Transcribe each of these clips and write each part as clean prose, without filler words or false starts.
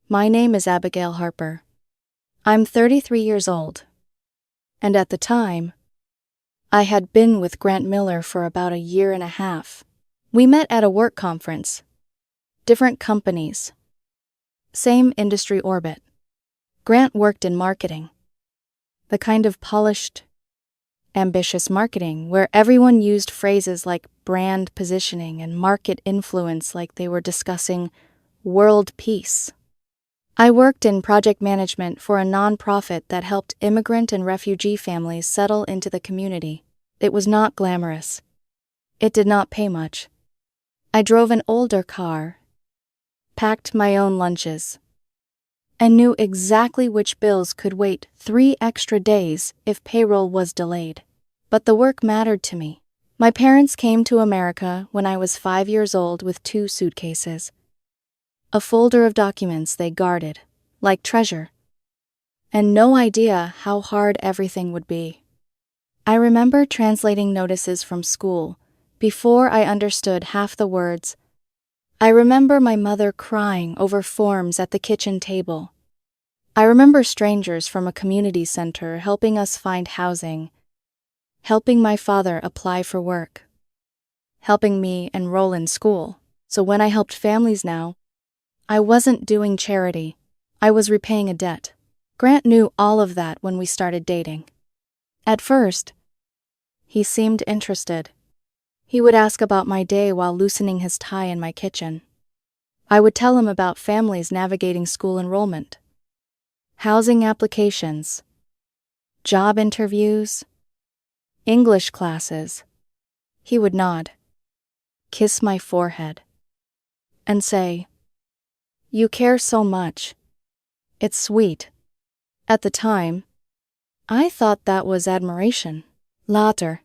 My name is Abigail Harper. I'm 33 years old. And at the time, I had been with Grant Miller for about a year and a half. We met at a work conference. Different companies. Same industry orbit. Grant worked in marketing. The kind of polished, ambitious marketing where everyone used phrases like brand positioning and market influence like they were discussing world peace. I worked in project management for a nonprofit that helped immigrant and refugee families settle into the community. It was not glamorous. It did not pay much. I drove an older car, packed my own lunches, and knew exactly which bills could wait 3 extra days if payroll was delayed. But the work mattered to me. My parents came to America when I was 5 years old with 2 suitcases. A folder of documents they guarded, like treasure, and no idea how hard everything would be. I remember translating notices from school before I understood half the words. I remember my mother crying over forms at the kitchen table. I remember strangers from a community center helping us find housing, helping my father apply for work, helping me enroll in school. So when I helped families now, I wasn't doing charity. I was repaying a debt. Grant knew all of that when we started dating. At first, he seemed interested. He would ask about my day while loosening his tie in my kitchen. I would tell him about families navigating school enrollment, housing applications, job interviews, English classes. He would nod, kiss my forehead, and say, "You care so much. It's sweet." At the time, I thought that was admiration. Later,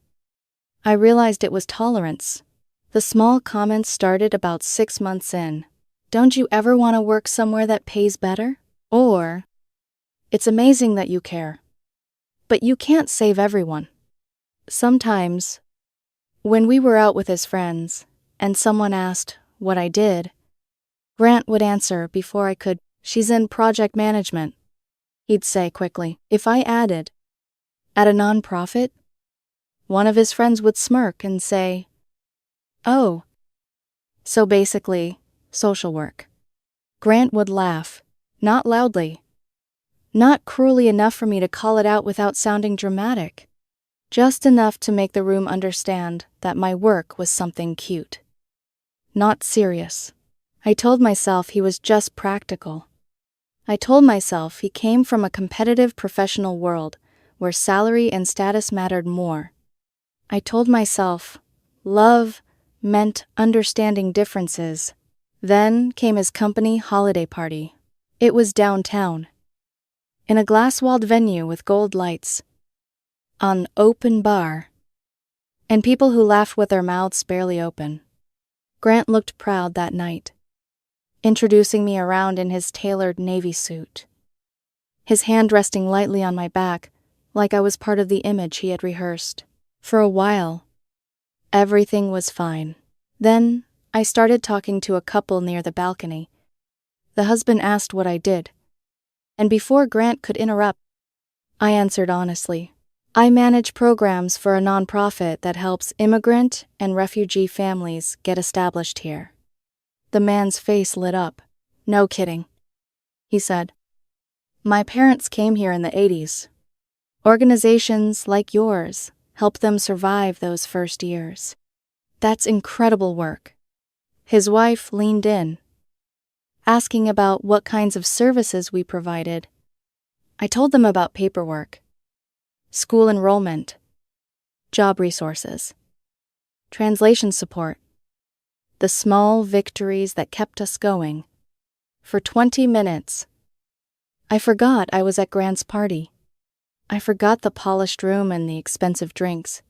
I realized it was tolerance. The small comments started about 6 months in. "Don't you ever want to work somewhere that pays better?" Or, "It's amazing that you care. But you can't save everyone." Sometimes, when we were out with his friends, and someone asked what I did, Grant would answer before I could, "She's in project management." He'd say quickly. If I added, "at a nonprofit," one of his friends would smirk and say, "Oh, so basically, social work." Grant would laugh, not loudly, not cruelly enough for me to call it out without sounding dramatic, just enough to make the room understand that my work was something cute, not serious. I told myself he was just practical. I told myself he came from a competitive professional world where salary and status mattered more. I told myself love meant understanding differences. Then came his company holiday party. It was downtown, in a glass-walled venue with gold lights, an open bar, and people who laughed with their mouths barely open. Grant looked proud that night, introducing me around in his tailored navy suit, his hand resting lightly on my back like I was part of the image he had rehearsed. For a while, everything was fine. Then I started talking to a couple near the balcony. The husband asked what I did, and before Grant could interrupt, I answered honestly. I manage programs for a nonprofit that helps immigrant and refugee families get established here. The man's face lit up. "No kidding," he said. "My parents came here in the 80s. Organizations like yours help them survive those first years. That's incredible work." His wife leaned in, asking about what kinds of services we provided. I told them about paperwork, school enrollment, job resources, translation support, the small victories that kept us going. For 20 minutes, I forgot I was at Grant's party. I forgot the polished room and the expensive drinks.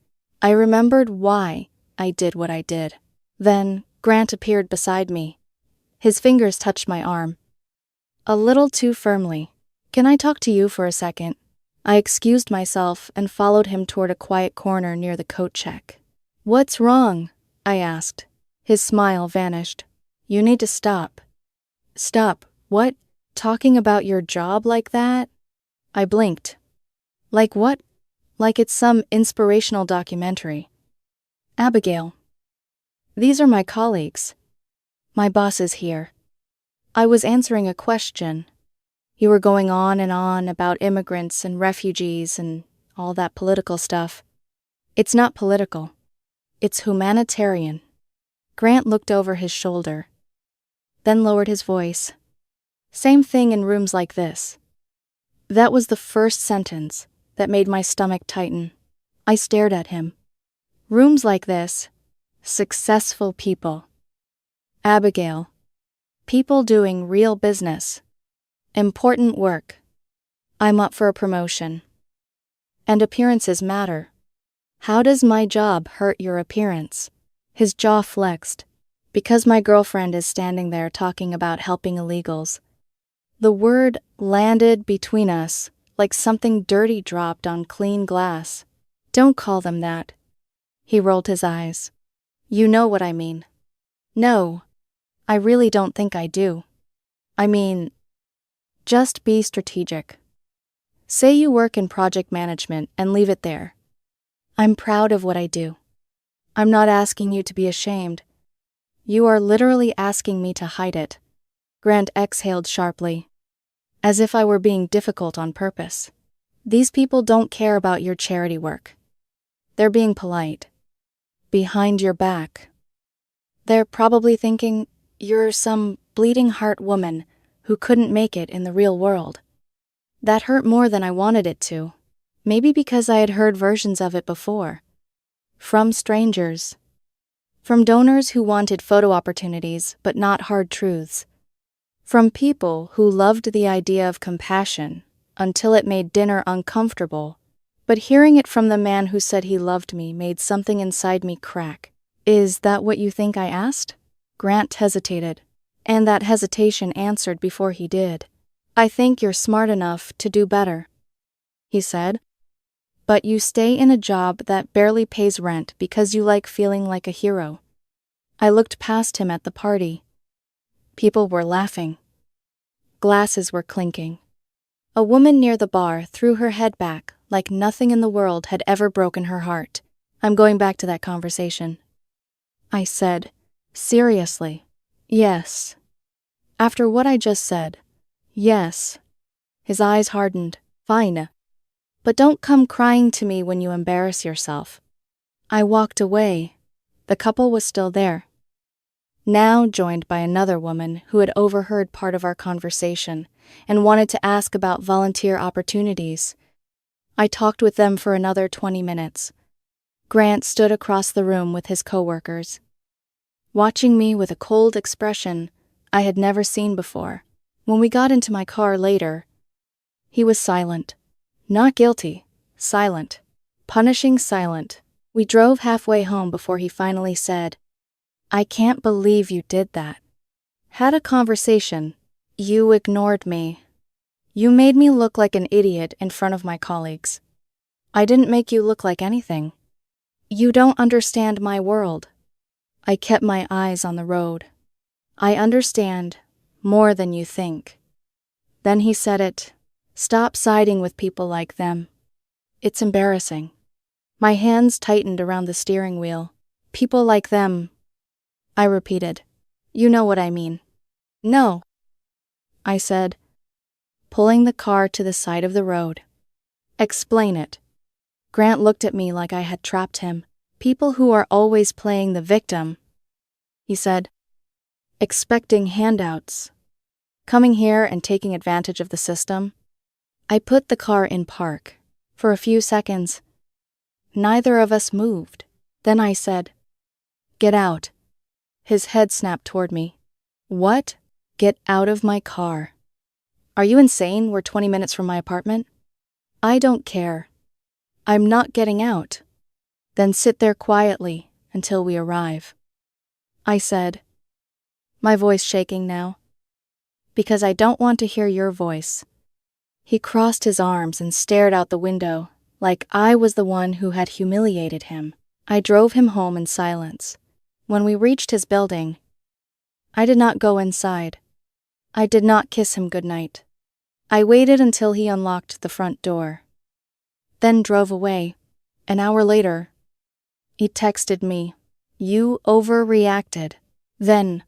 I remembered why I did what I did. Then Grant appeared beside me. His fingers touched my arm, a little too firmly. "Can I talk to you for a second?" I excused myself and followed him toward a quiet corner near the coat check. "What's wrong?" I asked. His smile vanished. "You need to stop." "Stop, what?" Talking about your job like that? I blinked. Like what? Like it's some inspirational documentary. Abigail. These are my colleagues. My boss is here. I was answering a question. You were going on and on about immigrants and refugees and all that political stuff. It's not political. It's humanitarian. Grant looked over his shoulder, then lowered his voice. Same thing in rooms like this. That was the first sentence that made my stomach tighten. I stared at him. Rooms like this. Successful people. Abigail. People doing real business. Important work. I'm up for a promotion. And appearances matter. How does my job hurt your appearance? His jaw flexed. Because my girlfriend is standing there talking about helping illegals. The word landed between us like something dirty dropped on clean glass. Don't call them that. He rolled his eyes. You know what I mean. No, I really don't think I do. I mean, just be strategic. Say you work in project management and leave it there. I'm proud of what I do. I'm not asking you to be ashamed. You are literally asking me to hide it. Grant exhaled sharply, as if I were being difficult on purpose. These people don't care about your charity work. They're being polite. Behind your back. They're probably thinking you're some bleeding heart woman who couldn't make it in the real world. That hurt more than I wanted it to. Maybe because I had heard versions of it before. From strangers. From donors who wanted photo opportunities but not hard truths. From people who loved the idea of compassion until it made dinner uncomfortable, but hearing it from the man who said he loved me made something inside me crack. Is that what you think I asked? Grant hesitated, and that hesitation answered before he did. I think you're smart enough to do better, he said. But you stay in a job that barely pays rent because you like feeling like a hero. I looked past him at the party. People were laughing. Glasses were clinking. A woman near the bar threw her head back like nothing in the world had ever broken her heart. I'm going back to that conversation. I said, seriously. Yes. After what I just said. Yes. His eyes hardened. Fine. But don't come crying to me when you embarrass yourself. I walked away. The couple was still there. Now joined by another woman who had overheard part of our conversation and wanted to ask about volunteer opportunities. I talked with them for another 20 minutes. Grant stood across the room with his coworkers, watching me with a cold expression I had never seen before. When we got into my car later, he was silent. Not guilty, silent. Punishing silent. We drove halfway home before he finally said, I can't believe you did that. Had a conversation. You ignored me. You made me look like an idiot in front of my colleagues. I didn't make you look like anything. You don't understand my world. I kept my eyes on the road. I understand more than you think. Then he said it. Stop siding with people like them. It's embarrassing. My hands tightened around the steering wheel. People like them. I repeated. You know what I mean. No, I said, pulling the car to the side of the road. Explain it. Grant looked at me like I had trapped him. People who are always playing the victim, he said, expecting handouts, coming here and taking advantage of the system. I put the car in park. For a few seconds, neither of us moved. Then I said, Get out. His head snapped toward me. What? Get out of my car. Are you insane? We're 20 minutes from my apartment. I don't care. I'm not getting out. Then sit there quietly until we arrive. I said, my voice shaking now. Because I don't want to hear your voice. He crossed his arms and stared out the window, like I was the one who had humiliated him. I drove him home in silence. When we reached his building, I did not go inside. I did not kiss him goodnight. I waited until he unlocked the front door, then drove away. An hour later, he texted me, "You overreacted." Then,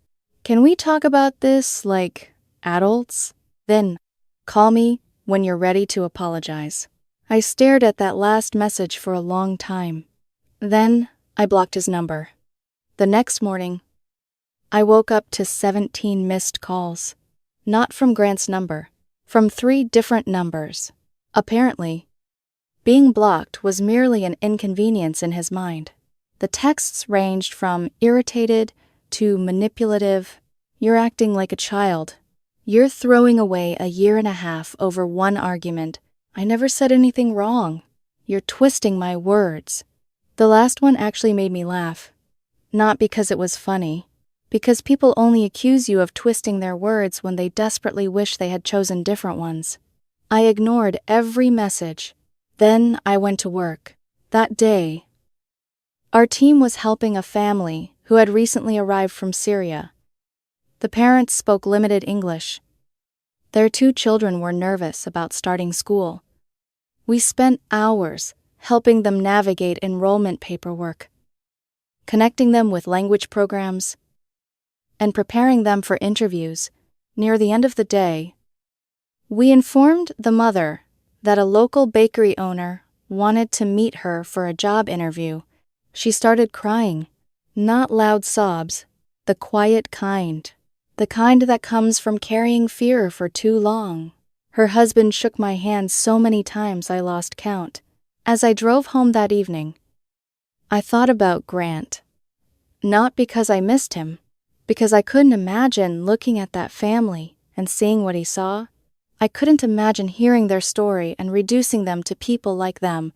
"Can we talk about this like adults?" Then, "Call me when you're ready to apologize." I stared at that last message for a long time. Then, I blocked his number. The next morning, I woke up to 17 missed calls. Not from Grant's number, from 3 different numbers. Apparently, being blocked was merely an inconvenience in his mind. The texts ranged from irritated to manipulative. "You're acting like a child. You're throwing away a year and a half over one argument. I never said anything wrong. You're twisting my words." The last one actually made me laugh. Not because it was funny, because people only accuse you of twisting their words when they desperately wish they had chosen different ones. I ignored every message. Then I went to work. That day, our team was helping a family who had recently arrived from Syria. The parents spoke limited English. Their 2 children were nervous about starting school. We spent hours helping them navigate enrollment paperwork, connecting them with language programs, and preparing them for interviews. Near the end of the day, we informed the mother that a local bakery owner wanted to meet her for a job interview. She started crying. Not loud sobs, the quiet kind. The kind that comes from carrying fear for too long. Her husband shook my hand so many times I lost count. As I drove home that evening, I thought about Grant. Not because I missed him, because I couldn't imagine looking at that family and seeing what he saw. I couldn't imagine hearing their story and reducing them to people like them.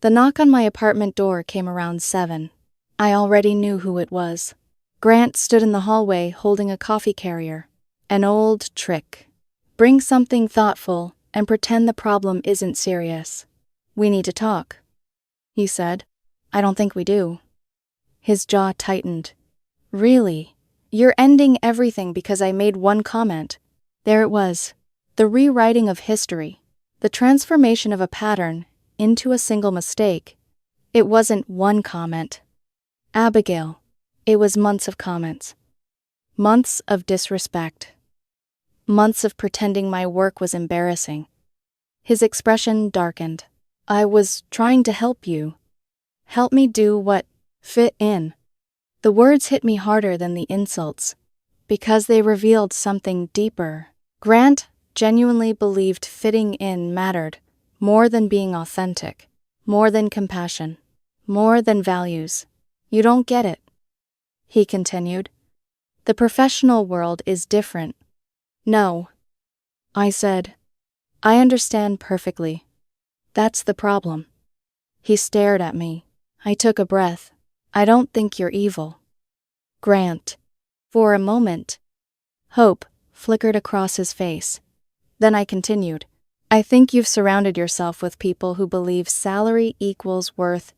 The knock on my apartment door came around 7. I already knew who it was. Grant stood in the hallway holding a coffee carrier. An old trick. Bring something thoughtful and pretend the problem isn't serious. "We need to talk," he said. "I don't think we do." His jaw tightened. "Really? You're ending everything because I made one comment." There it was. The rewriting of history. The transformation of a pattern into a single mistake. It wasn't one comment, Abigail. It was months of comments. Months of disrespect. Months of pretending my work was embarrassing. His expression darkened. "I was trying to help you. Help me do what? Fit in." The words hit me harder than the insults, because they revealed something deeper. Grant genuinely believed fitting in mattered, more than being authentic, more than compassion, more than values. "You don't get it," he continued. "The professional world is different." "No," I said. "I understand perfectly. That's the problem." He stared at me. I took a breath. "I don't think you're evil, Grant." For a moment, hope flickered across his face. Then I continued. "I think you've surrounded yourself with people who believe salary equals worth,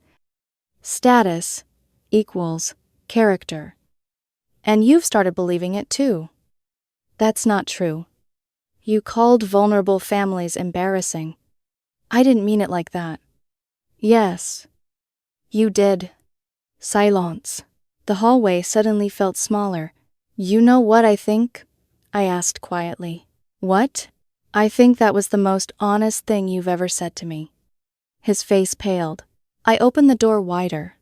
status equals character. And you've started believing it too." "That's not true. You called vulnerable families embarrassing." "I didn't mean it like that." "Yes, you did." Silence. The hallway suddenly felt smaller. "You know what I think?" I asked quietly. "What?" "I think that was the most honest thing you've ever said to me." His face paled. I opened the door wider,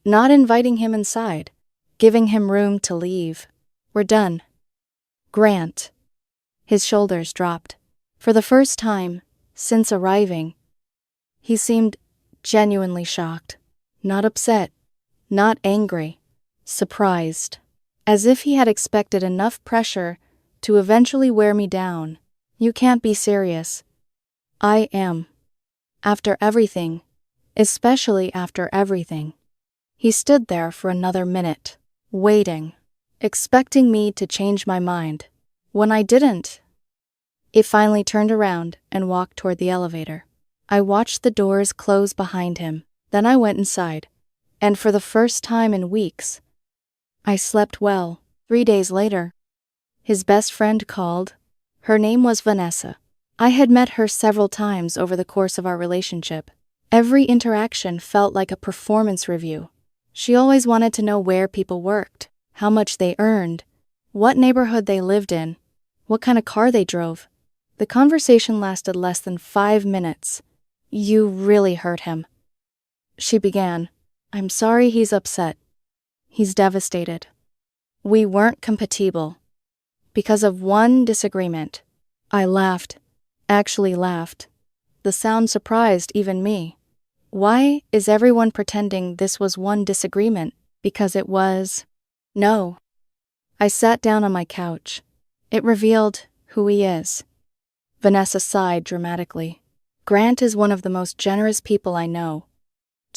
not inviting him inside, giving him room to leave. "We're done, Grant." His shoulders dropped. For the first time since arriving, he seemed genuinely shocked. Not upset, not angry, surprised, as if he had expected enough pressure to eventually wear me down. "You can't be serious." "I am. After everything, especially after everything." He stood there for another minute, waiting, expecting me to change my mind. When I didn't, it finally turned around and walked toward the elevator. I watched the doors close behind him. Then I went inside, and for the first time in weeks, I slept well. 3 days later, His best friend called. Her name was Vanessa. I had met her several times over the course of our relationship. Every interaction felt like a performance review. She always wanted to know where people worked, how much they earned, what neighborhood they lived in, what kind of car they drove. The conversation lasted less than 5 minutes. "You really hurt him," she began. "I'm sorry he's upset. He's devastated. We weren't compatible. Because of one disagreement." I laughed. Actually laughed. The sound surprised even me. Why is everyone pretending this was one disagreement? Because it was. No. I sat down on my couch. It revealed who he is. Vanessa sighed dramatically. "Grant is one of the most generous people I know."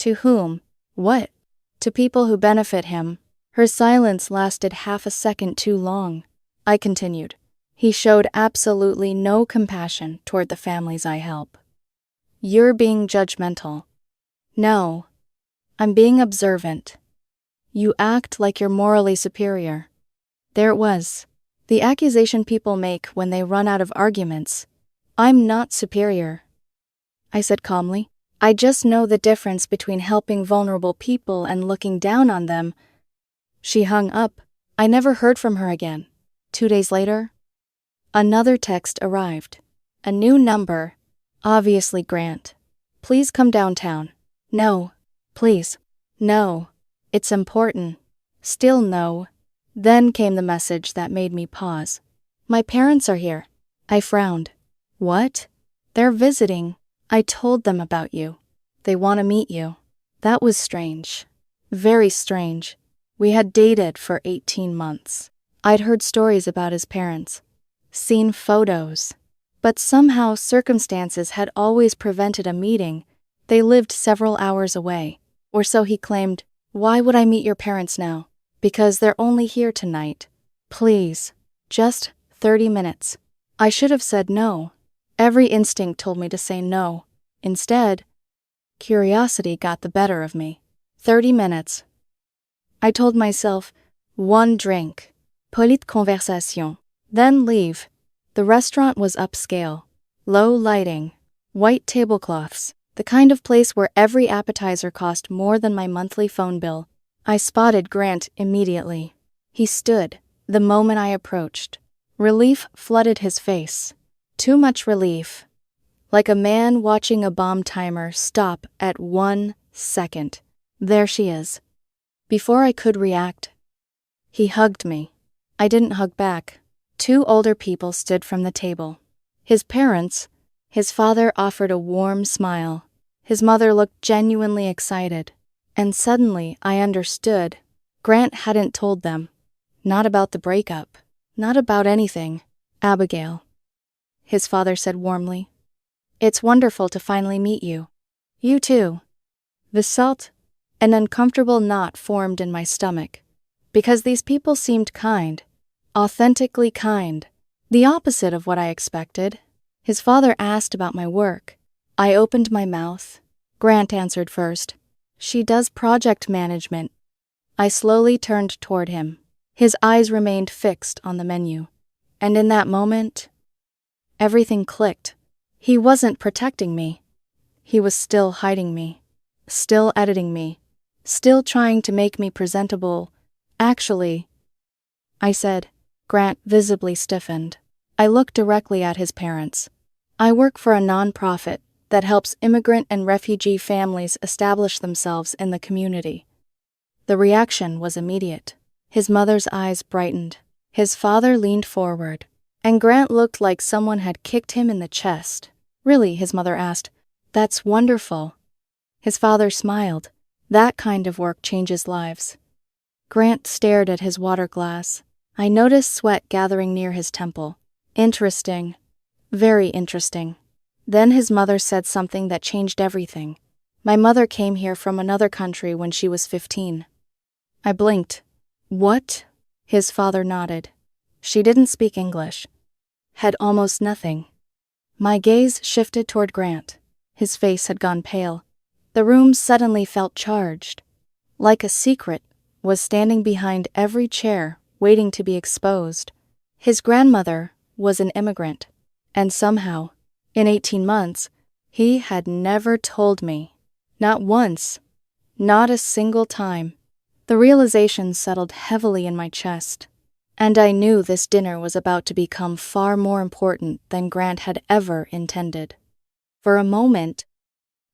"To whom? What?" "To people who benefit him." Her silence lasted half a second too long. I continued. "He showed absolutely no compassion toward the families I help." "You're being judgmental." "No. I'm being observant. You act like you're morally superior." There it was. The accusation people make when they run out of arguments. I'm not superior, I said calmly. I just know the difference between helping vulnerable people and looking down on them. She hung up. I never heard from her again. 2 days later, another text arrived. A new number. Obviously Grant. "Please come downtown." "No. Please." "No. It's important." Still no. Then came the message that made me pause. "My parents are here." I frowned. "What?" "They're visiting. I told them about you. They want to meet you." That was strange. Very strange. We had dated for 18 months. I'd heard stories about his parents, seen photos, but somehow circumstances had always prevented a meeting. They lived several hours away, or so he claimed. Why would I meet your parents now? Because they're only here tonight. Please, just 30 minutes. I should have said no. Every instinct told me to say no. Instead, curiosity got the better of me. 30 minutes. I told myself, 1 drink, petite conversation, then leave. The restaurant was upscale, low lighting, white tablecloths, the kind of place where every appetizer cost more than my monthly phone bill. I spotted Grant immediately. He stood, the moment I approached. Relief flooded his face. Too much relief. Like a man watching a bomb timer stop at 1 second. There she is. Before I could react, he hugged me. I didn't hug back. 2 older people stood from the table. His parents. His father offered a warm smile. His mother looked genuinely excited. And suddenly I understood. Grant hadn't told them. Not about the breakup. Not about anything. "Abigail," his father said warmly. "It's wonderful to finally meet you." "You too." The salt, an uncomfortable knot formed in my stomach. Because these people seemed kind. Authentically kind. The opposite of what I expected. His father asked about my work. I opened my mouth. Grant answered first. "She does project management." I slowly turned toward him. His eyes remained fixed on the menu. And in that moment, everything clicked. He wasn't protecting me. He was still hiding me. Still editing me. Still trying to make me presentable. "Actually," I said. Grant visibly stiffened. I looked directly at his parents. "I work for a nonprofit that helps immigrant and refugee families establish themselves in the community." The reaction was immediate. His mother's eyes brightened. His father leaned forward, and Grant looked like someone had kicked him in the chest. "Really?" his mother asked. "That's wonderful." His father smiled. "That kind of work changes lives." Grant stared at his water glass. I noticed sweat gathering near his temple. Interesting. Very interesting. Then his mother said something that changed everything. "My mother came here from another country when she was 15. I blinked. "What?" His father nodded. "She didn't speak English. Had almost nothing." My gaze shifted toward Grant. His face had gone pale. The room suddenly felt charged. Like a secret was standing behind every chair, waiting to be exposed. His grandmother was an immigrant, and somehow, in 18 months, he had never told me. Not once. Not a single time. The realization settled heavily in my chest, and I knew this dinner was about to become far more important than Grant had ever intended. For a moment,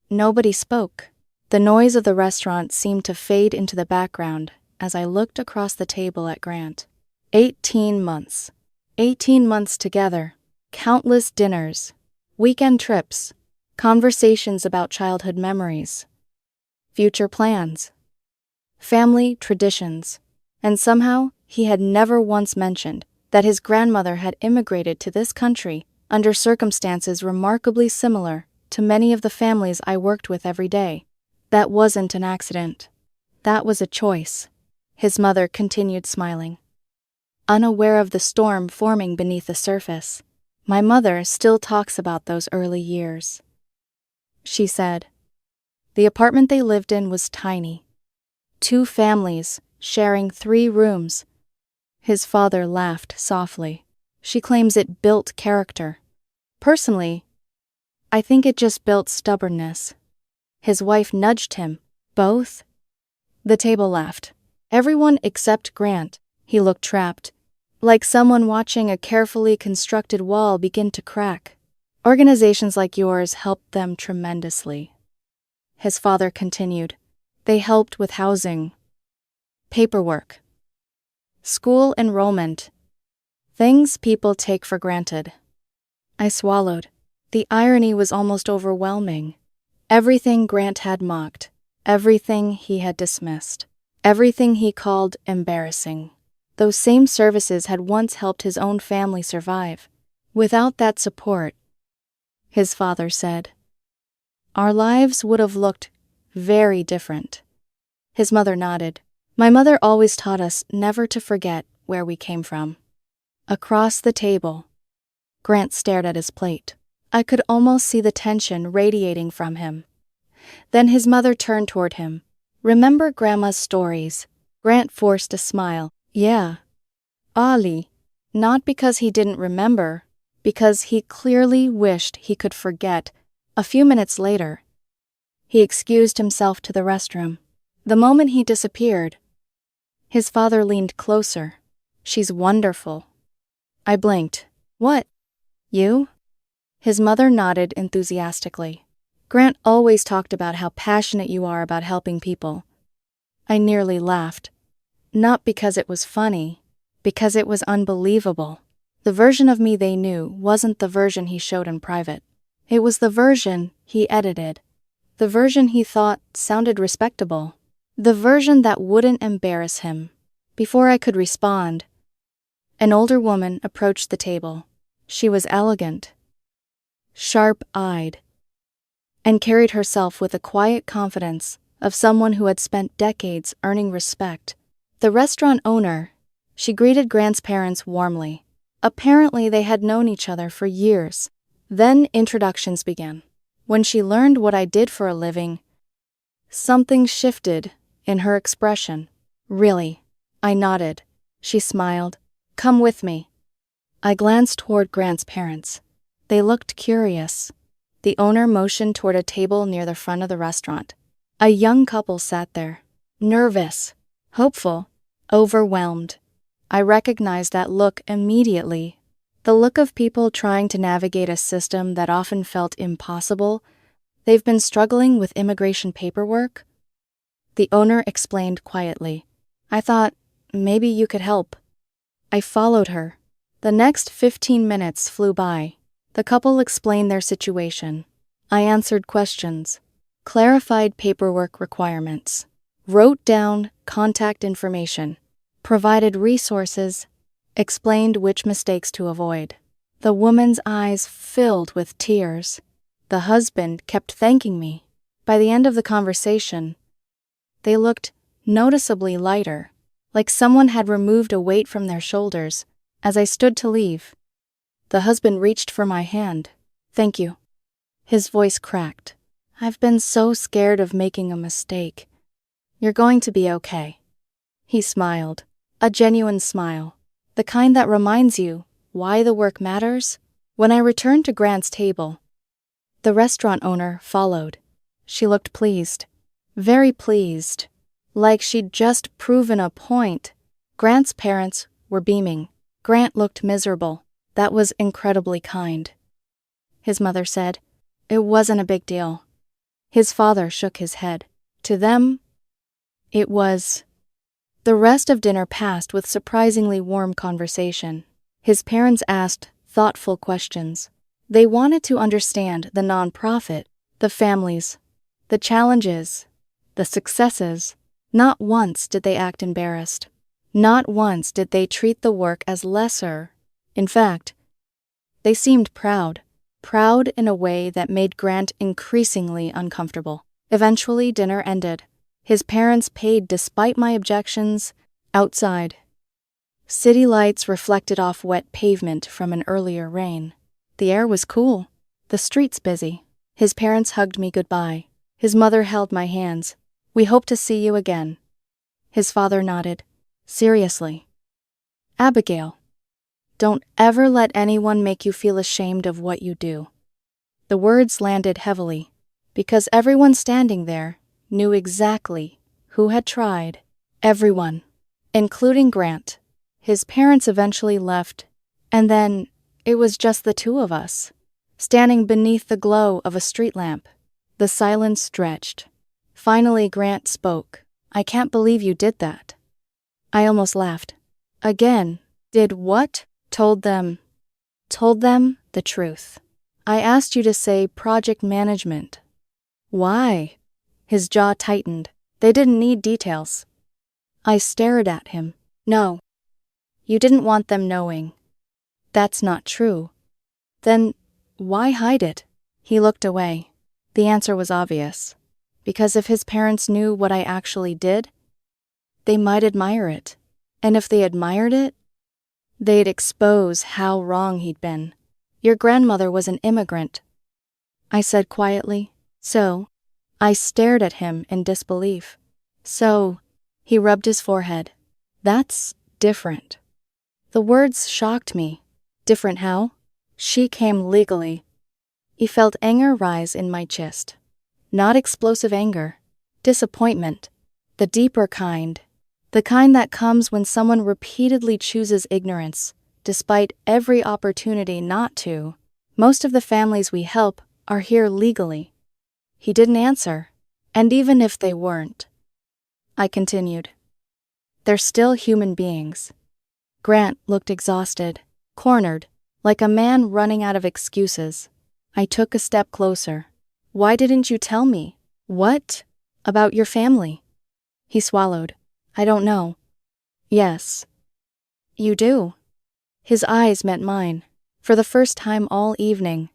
nobody spoke. The noise of the restaurant seemed to fade into the background as I looked across the table at Grant. 18 months. 18 months together. Countless dinners, weekend trips, conversations about childhood memories, future plans, family traditions, and somehow he had never once mentioned that his grandmother had immigrated to this country under circumstances remarkably similar to many of the families I worked with every day. That wasn't an accident. That was a choice. His mother continued smiling, unaware of the storm forming beneath the surface. My mother still talks about those early years. She said, the apartment they lived in was tiny. 2 families sharing 3 rooms. His father laughed softly. She claims it built character. Personally, I think it just built stubbornness. His wife nudged him. Both? The table laughed. Everyone except Grant. He looked trapped, like someone watching a carefully constructed wall begin to crack. Organizations like yours helped them tremendously. His father continued. They helped with housing, paperwork, school enrollment, things people take for granted. I swallowed. The irony was almost overwhelming. Everything Grant had mocked, everything he had dismissed, everything he called embarrassing. Those same services had once helped his own family survive. Without that support, his father said, our lives would have looked very different. His mother nodded. My mother always taught us never to forget where we came from. Across the table, Grant stared at his plate. I could almost see the tension radiating from him. Then his mother turned toward him. Remember Grandma's stories? Grant forced a smile. Yeah. Ali. Not because he didn't remember, because he clearly wished he could forget. A few minutes later, he excused himself to the restroom. The moment he disappeared, his father leaned closer. She's wonderful. I blinked. What? You? His mother nodded enthusiastically. Grant always talked about how passionate you are about helping people. I nearly laughed. Not because it was funny, because it was unbelievable. The version of me they knew wasn't the version he showed in private. It was the version he edited. The version he thought sounded respectable. The version that wouldn't embarrass him. Before I could respond, an older woman approached the table. She was elegant, sharp-eyed, and carried herself with the quiet confidence of someone who had spent decades earning respect. The restaurant owner, she greeted Grant's parents warmly. Apparently they had known each other for years. Then introductions began. When she learned what I did for a living, something shifted in her expression. Really? I nodded. She smiled. Come with me. I glanced toward Grant's parents. They looked curious. The owner motioned toward a table near the front of the restaurant. A young couple sat there, nervous, hopeful, overwhelmed. I recognized that look immediately. The look of people trying to navigate a system that often felt impossible. They've been struggling with immigration paperwork. The owner explained quietly. I thought, maybe you could help. I followed her. The next 15 minutes flew by. The couple explained their situation. I answered questions, clarified paperwork requirements, wrote down contact information, provided resources, explained which mistakes to avoid. The woman's eyes filled with tears. The husband kept thanking me. By the end of the conversation, they looked noticeably lighter, like someone had removed a weight from their shoulders. As I stood to leave, the husband reached for my hand. Thank you. His voice cracked. I've been so scared of making a mistake. You're going to be okay. He smiled, a genuine smile. The kind that reminds you why the work matters. When I returned to Grant's table, the restaurant owner followed. She looked pleased. Very pleased. Like she'd just proven a point. Grant's parents were beaming. Grant looked miserable. That was incredibly kind. His mother said, "It wasn't a big deal." His father shook his head. To them, it was. The rest of dinner passed with surprisingly warm conversation. His parents asked thoughtful questions. They wanted to understand the nonprofit, the families, the challenges, the successes. Not once did they act embarrassed. Not once did they treat the work as lesser. In fact, they seemed proud in a way that made Grant increasingly uncomfortable. Eventually, dinner ended. His parents paid despite my objections. Outside, city lights reflected off wet pavement from an earlier rain. The air was cool, the streets busy. His parents hugged me goodbye. His mother held my hands. "We hope to see you again." His father nodded. Seriously. "Abigail, don't ever let anyone make you feel ashamed of what you do." The words landed heavily, because everyone standing there knew exactly who had tried. Everyone, including Grant. His parents eventually left, and then it was just the two of us, standing beneath the glow of a street lamp. The silence stretched. Finally, Grant spoke. "I can't believe you did that." I almost laughed. Again. Did what? Told them the truth. "I asked you to say project management." "Why?" His jaw tightened. "They didn't need details." I stared at him. "No. You didn't want them knowing." "That's not true." "Then why hide it?" He looked away. The answer was obvious. Because if his parents knew what I actually did, they might admire it. And if they admired it, they'd expose how wrong he'd been. "Your grandmother was an immigrant," I said quietly. "So?" I stared at him in disbelief. "So?" He rubbed his forehead. "That's different." The words shocked me. Different how? "She came legally." He felt anger rise in my chest. Not explosive anger. Disappointment. The deeper kind. The kind that comes when someone repeatedly chooses ignorance, despite every opportunity not to. Most of the families we help are here legally. He didn't answer. And even if they weren't, I continued, they're still human beings. Grant looked exhausted, cornered, like a man running out of excuses. I took a step closer. "Why didn't you tell me?" "What? About your family?" He swallowed. "I don't know." "Yes. You do." His eyes met mine, for the first time all evening.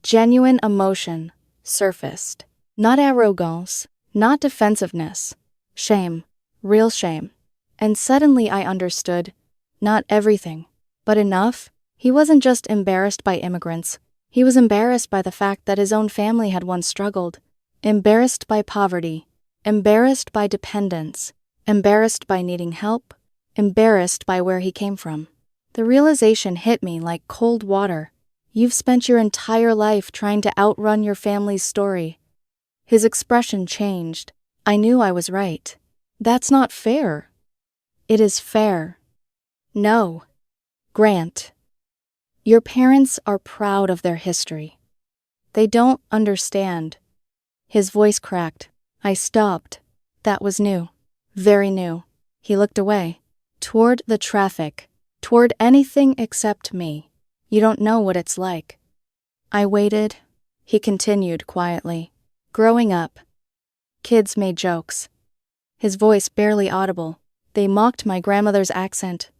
Genuine emotion surfaced. Not arrogance, not defensiveness. Shame. Real shame. And suddenly I understood. Not everything, but enough. He wasn't just embarrassed by immigrants. He was embarrassed by the fact that his own family had once struggled. Embarrassed by poverty. Embarrassed by dependence. Embarrassed by needing help. Embarrassed by where he came from. The realization hit me like cold water. You've spent your entire life trying to outrun your family's story. His expression changed. I knew I was right. That's not fair. It is fair. No. Grant. Your parents are proud of their history. They don't understand. His voice cracked. I stopped. That was new. Very new. He looked away. Toward the traffic. Toward anything except me. You don't know what it's like. I waited. He continued quietly. Growing up, kids made jokes. His voice barely audible. They mocked my grandmother's accent.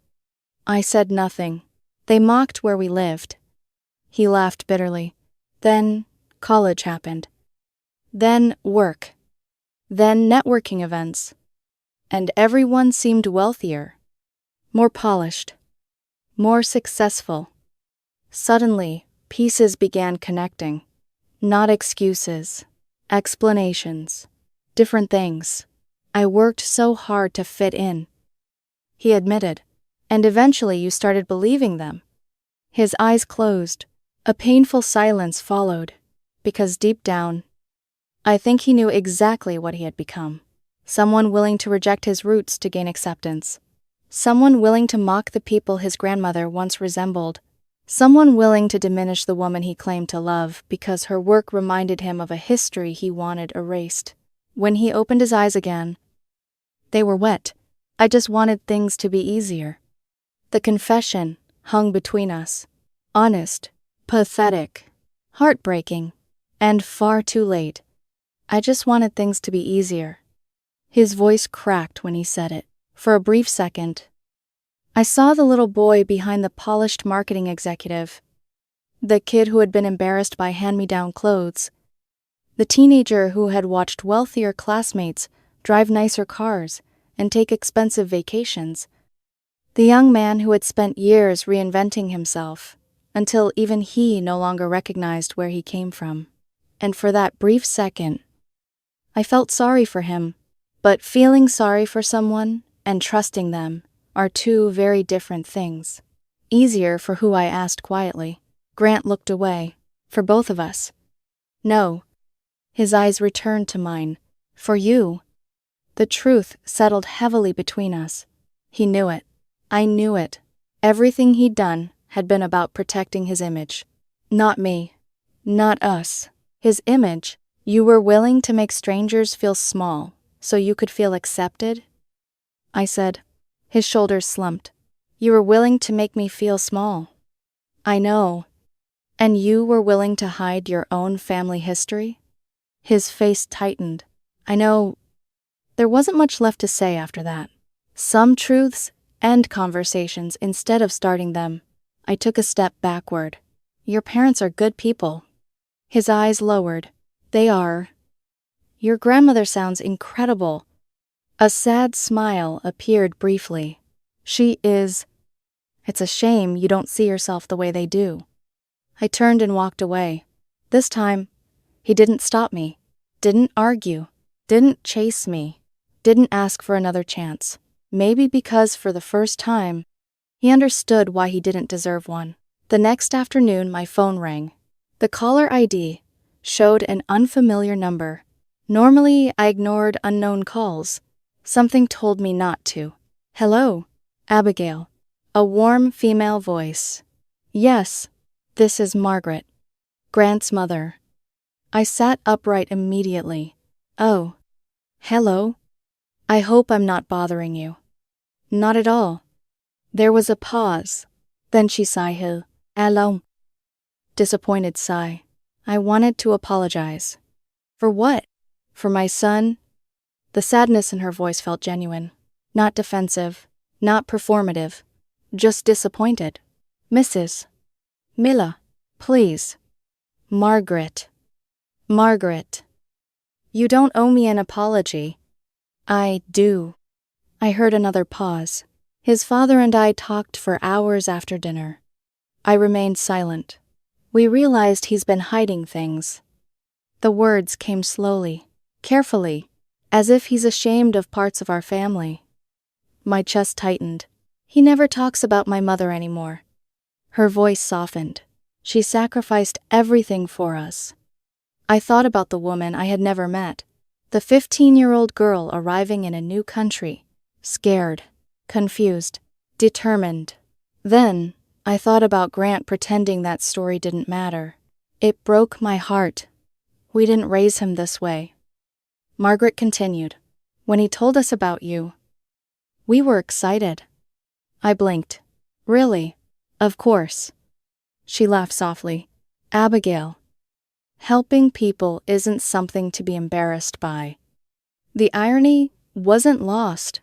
I said nothing. They mocked where we lived. He laughed bitterly. Then college happened. Then work. Then networking events. And everyone seemed wealthier. More polished. More successful. Suddenly, pieces began connecting. Not excuses. Explanations. Different things. I worked so hard to fit in. He admitted. And eventually you started believing them. His eyes closed. A painful silence followed, because deep down, I think he knew exactly what he had become. Someone willing to reject his roots to gain acceptance. Someone willing to mock the people his grandmother once resembled. Someone willing to diminish the woman he claimed to love because her work reminded him of a history he wanted erased. When he opened his eyes again, they were wet. I just wanted things to be easier. The confession hung between us. Honest, pathetic, heartbreaking, and far too late. I just wanted things to be easier. His voice cracked when he said it. For a brief second, I saw the little boy behind the polished marketing executive. The kid who had been embarrassed by hand-me-down clothes. The teenager who had watched wealthier classmates drive nicer cars and take expensive vacations. The young man who had spent years reinventing himself until even he no longer recognized where he came from. And for that brief second, I felt sorry for him, but feeling sorry for someone and trusting them are two very different things. Easier for who, I asked quietly. Grant looked away. For both of us. No. His eyes returned to mine. For you. The truth settled heavily between us. He knew it. I knew it. Everything he'd done had been about protecting his image. Not me. Not us. His image. You were willing to make strangers feel small, so you could feel accepted? I said. His shoulders slumped. You were willing to make me feel small. I know. And you were willing to hide your own family history? His face tightened. I know. There wasn't much left to say after that. Some truths end conversations instead of starting them. I took a step backward. Your parents are good people. His eyes lowered. They are. Your grandmother sounds incredible. A sad smile appeared briefly. She is. It's a shame you don't see yourself the way they do. I turned and walked away. This time, he didn't stop me, didn't argue, didn't chase me, didn't ask for another chance. Maybe because for the first time, he understood why he didn't deserve one. The next afternoon, my phone rang. The caller ID showed an unfamiliar number. Normally, I ignored unknown calls. Something told me not to. Hello, Abigail. A warm female voice. Yes, this is Margaret, Grant's mother. I sat upright immediately. Oh, hello. I hope I'm not bothering you. Not at all. There was a pause. Then she sighed. Hello. Disappointed sigh. I wanted to apologize. For what? For my son? The sadness in her voice felt genuine. Not defensive. Not performative. Just disappointed. Mrs. Milla, please. Margaret. Margaret. You don't owe me an apology. I do. I heard another pause. His father and I talked for hours after dinner. I remained silent. We realized he's been hiding things. The words came slowly, carefully, as if he's ashamed of parts of our family. My chest tightened. He never talks about my mother anymore. Her voice softened. She sacrificed everything for us. I thought about the woman I had never met, the 15-year-old girl arriving in a new country, scared, confused, determined. Then, I thought about Grant pretending that story didn't matter. It broke my heart. We didn't raise him this way. Margaret continued. When he told us about you, we were excited. I blinked. Really? Of course. She laughed softly. Abigail. Helping people isn't something to be embarrassed by. The irony wasn't lost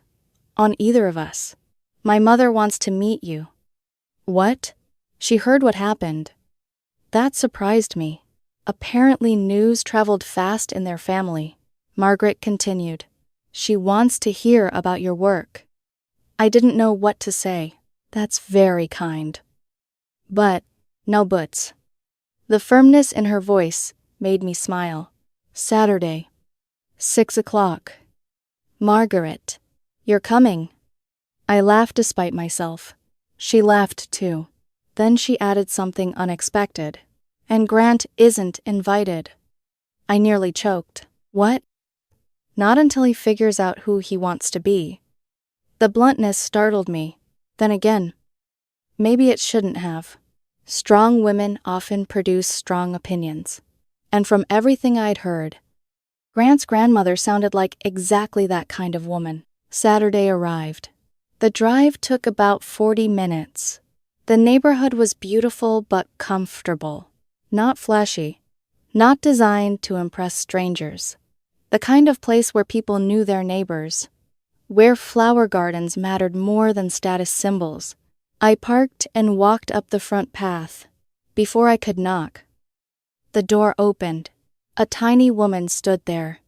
on either of us. My mother wants to meet you. What? She heard what happened. That surprised me. Apparently news traveled fast in their family. Margaret continued. She wants to hear about your work. I didn't know what to say. That's very kind. But, no buts. The firmness in her voice made me smile. Saturday, 6 o'clock. Margaret, you're coming. I laughed despite myself. She laughed too. Then she added something unexpected. And Grant isn't invited. I nearly choked. What? Not until he figures out who he wants to be. The bluntness startled me. Then again, maybe it shouldn't have. Strong women often produce strong opinions. And from everything I'd heard, Grant's grandmother sounded like exactly that kind of woman. Saturday arrived. The drive took about 40 minutes. The neighborhood was beautiful but comfortable. Not flashy. Not designed to impress strangers. The kind of place where people knew their neighbors. Where flower gardens mattered more than status symbols. I parked and walked up the front path. Before I could knock, the door opened. A tiny woman stood there.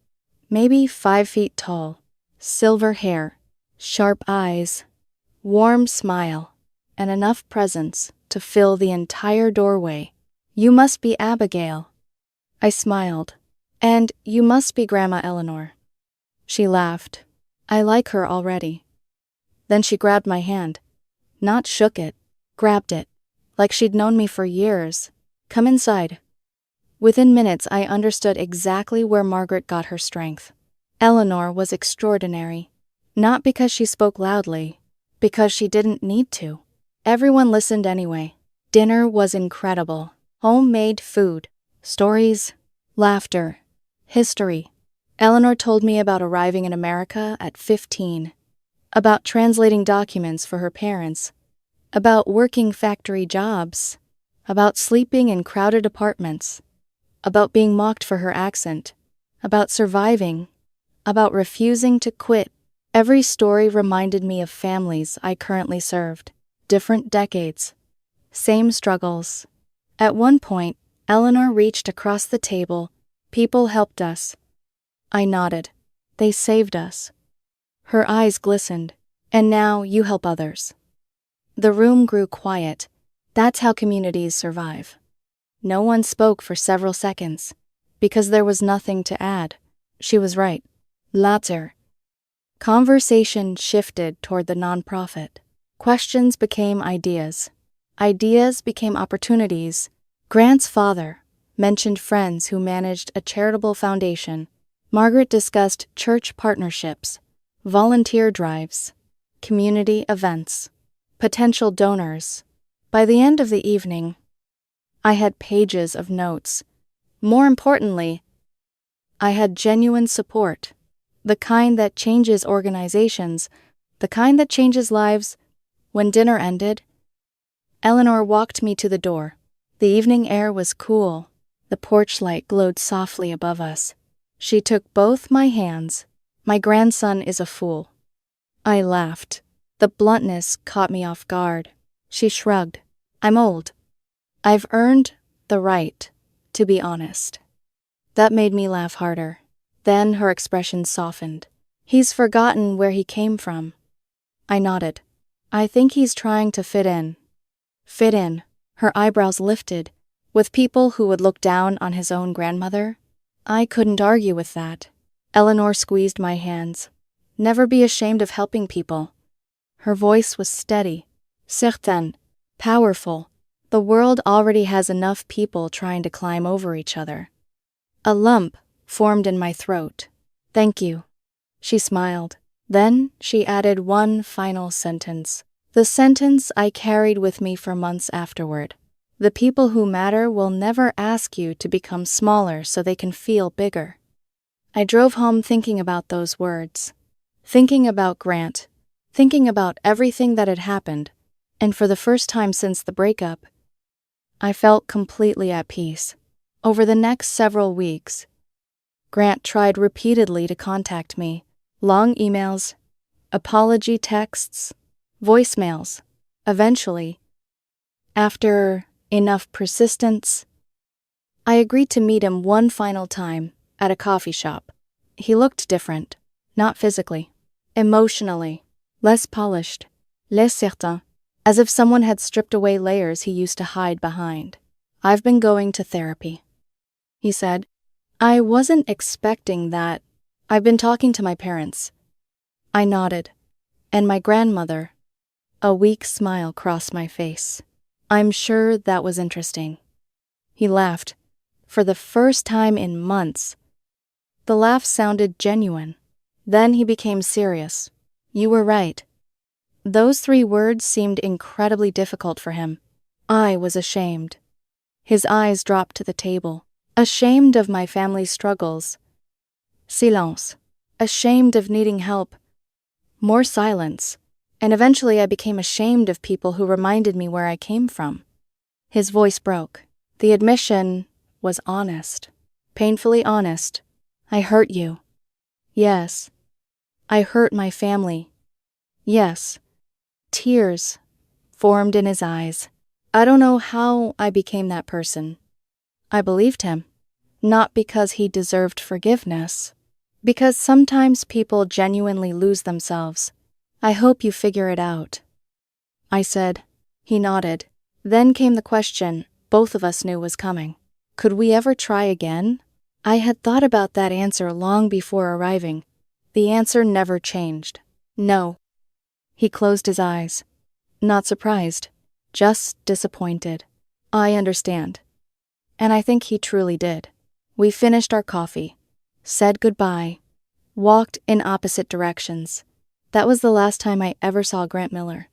Maybe 5 feet tall. Silver hair. Sharp eyes. Warm smile. And enough presence to fill the entire doorway. You must be Abigail. I smiled. And you must be Grandma Eleanor. She laughed. I like her already. Then she grabbed my hand. Not shook it, grabbed it, like she'd known me for years. Come inside. Within minutes, I understood exactly where Margaret got her strength. Eleanor was extraordinary. Not because she spoke loudly, because she didn't need to. Everyone listened anyway. Dinner was incredible. Homemade food, stories, laughter, history. Eleanor told me about arriving in America at 15, about translating documents for her parents, about working factory jobs, about sleeping in crowded apartments, about being mocked for her accent, about surviving, about refusing to quit. Every story reminded me of families I currently served, different decades, same struggles. At one point, Eleanor reached across the table. People helped us. I nodded. They saved us. Her eyes glistened. And now you help others. The room grew quiet. That's how communities survive. No one spoke for several seconds, because there was nothing to add. She was right. Later. Conversation shifted toward the nonprofit. Questions became ideas. Ideas became opportunities. Grant's father mentioned friends who managed a charitable foundation. Margaret discussed church partnerships, volunteer drives, community events, potential donors. By the end of the evening, I had pages of notes. More importantly, I had genuine support, the kind that changes organizations, the kind that changes lives. When dinner ended, Eleanor walked me to the door. The evening air was cool. The porch light glowed softly above us. She took both my hands. My grandson is a fool. I laughed. The bluntness caught me off guard. She shrugged. I'm old. I've earned the right to be honest. That made me laugh harder. Then her expression softened. He's forgotten where he came from. I nodded. I think he's trying to fit in. Fit in. Her eyebrows lifted. With people who would look down on his own grandmother? I couldn't argue with that. Eleanor squeezed my hands. Never be ashamed of helping people. Her voice was steady, certain, powerful. The world already has enough people trying to climb over each other. A lump formed in my throat. Thank you. She smiled. Then she added one final sentence. The sentence I carried with me for months afterward. The people who matter will never ask you to become smaller so they can feel bigger. I drove home thinking about those words. Thinking about Grant. Thinking about everything that had happened. And for the first time since the breakup, I felt completely at peace. Over the next several weeks, Grant tried repeatedly to contact me. Long emails, apology texts, voicemails. Eventually, after enough persistence, I agreed to meet him one final time at a coffee shop. He looked different, not physically, emotionally, less polished, less certain, as if someone had stripped away layers he used to hide behind. I've been going to therapy, he said. I wasn't expecting that. I've been talking to my parents. I nodded. And my grandmother. A weak smile crossed my face. I'm sure that was interesting. He laughed, for the first time in months. The laugh sounded genuine. Then he became serious. You were right. Those 3 words seemed incredibly difficult for him. I was ashamed. His eyes dropped to the table. Ashamed of my family's struggles. Silence. Ashamed of needing help. More silence. And eventually I became ashamed of people who reminded me where I came from. His voice broke. The admission was honest. Painfully honest. I hurt you. Yes. I hurt my family. Yes. Tears formed in his eyes. I don't know how I became that person. I believed him. Not because he deserved forgiveness. Because sometimes people genuinely lose themselves. I hope you figure it out. I said. He nodded. Then came the question both of us knew was coming. Could we ever try again? I had thought about that answer long before arriving. The answer never changed. No. He closed his eyes. Not surprised, just disappointed. I understand. And I think he truly did. We finished our coffee, said goodbye, walked in opposite directions. That was the last time I ever saw Grant Miller.